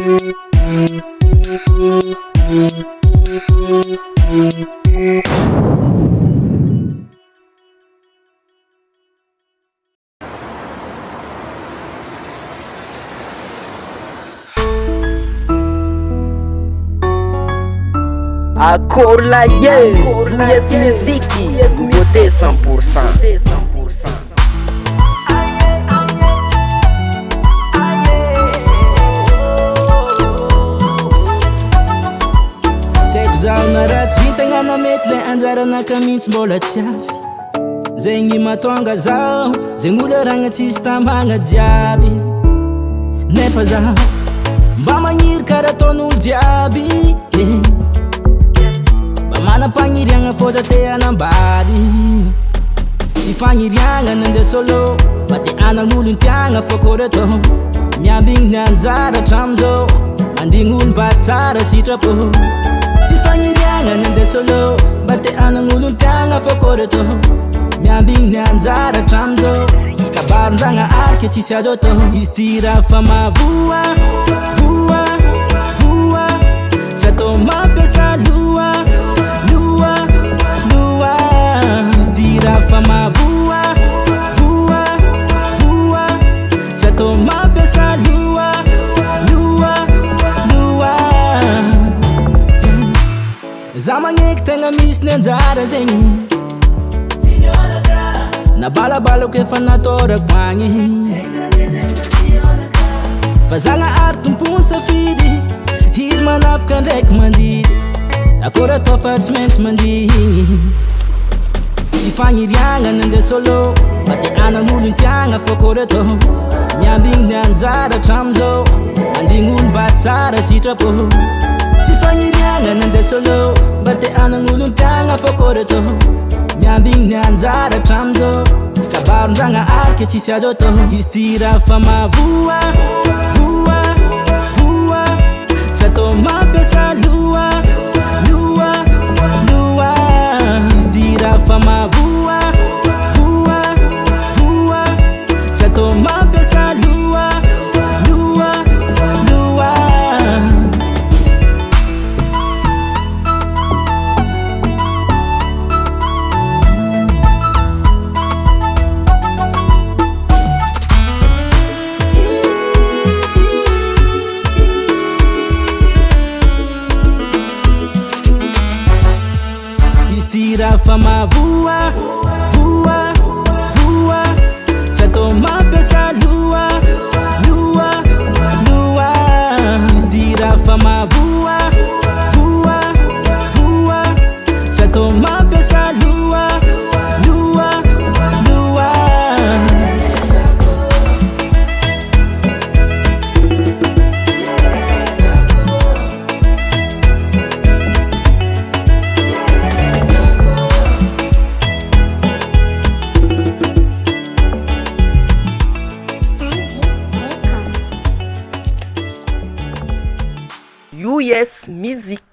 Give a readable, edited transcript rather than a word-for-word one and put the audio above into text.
Accord la yes miziki, nouveauté 100%. Saiko zaho na ratsy vitagna na mety le anjaranaka mihitsy mbola tsy avy. Zegny mahatonga zaho zegny olo ragna tsisy tambagna jiaby. Nefa zaho mba magniry karaha ataon'olo jiaby, mba manam-pagniriagna fô za te hanambady. Tsy fagniriagna nandeha solo mba te anagn'olo intiagna fô kôry atô miambigny ny anjara hatramizao mandigny olo mba tsara sitrapo. Tsy fagniriagna nandeha solo mba te anagn'olo intiagna fô kôry atô miambigny ny anjara hatramizao kabaron-dragna arika tsisy azo atô. Izy ty raha fa mahavoa voa voa sy atô mampiasa loa loa loa. Izy ty raha fa mahavoa voa voa sy atô mampiasa loa loa loa. Za magneky tegna misy ny anjara zegny na balabalako efa natorako agny. Fa zagna ary tompony safidy izy manapaka ndraiky mandidy akôry atao fa tsy maintsy mandigny. Tsy fagniriagna nandeha solo mba te anagn'olo intiagna fô kôry atô miambigny ny anjara hatramizao mandigny olo mba tsara sitrapo. Tsy fagniriagna nandeha solo mba te anagn'olo intiagna fô kôry atô miambigny ny anjara hatramizao kabaron-dragna arika tsisy azo atô. Izy ty raha fa mahavoa voa voa sy atô mampiasa loa loa loa. Izy ty raha fa mahavoa voa voa sy atô mampiasa loa loa loa. Raha fa mahavoa voa voa sy atô mampiasa loa loa loa. Izy ty raha fa mahavoa voa voa sy atô mampiasa loa loa loa. US Music.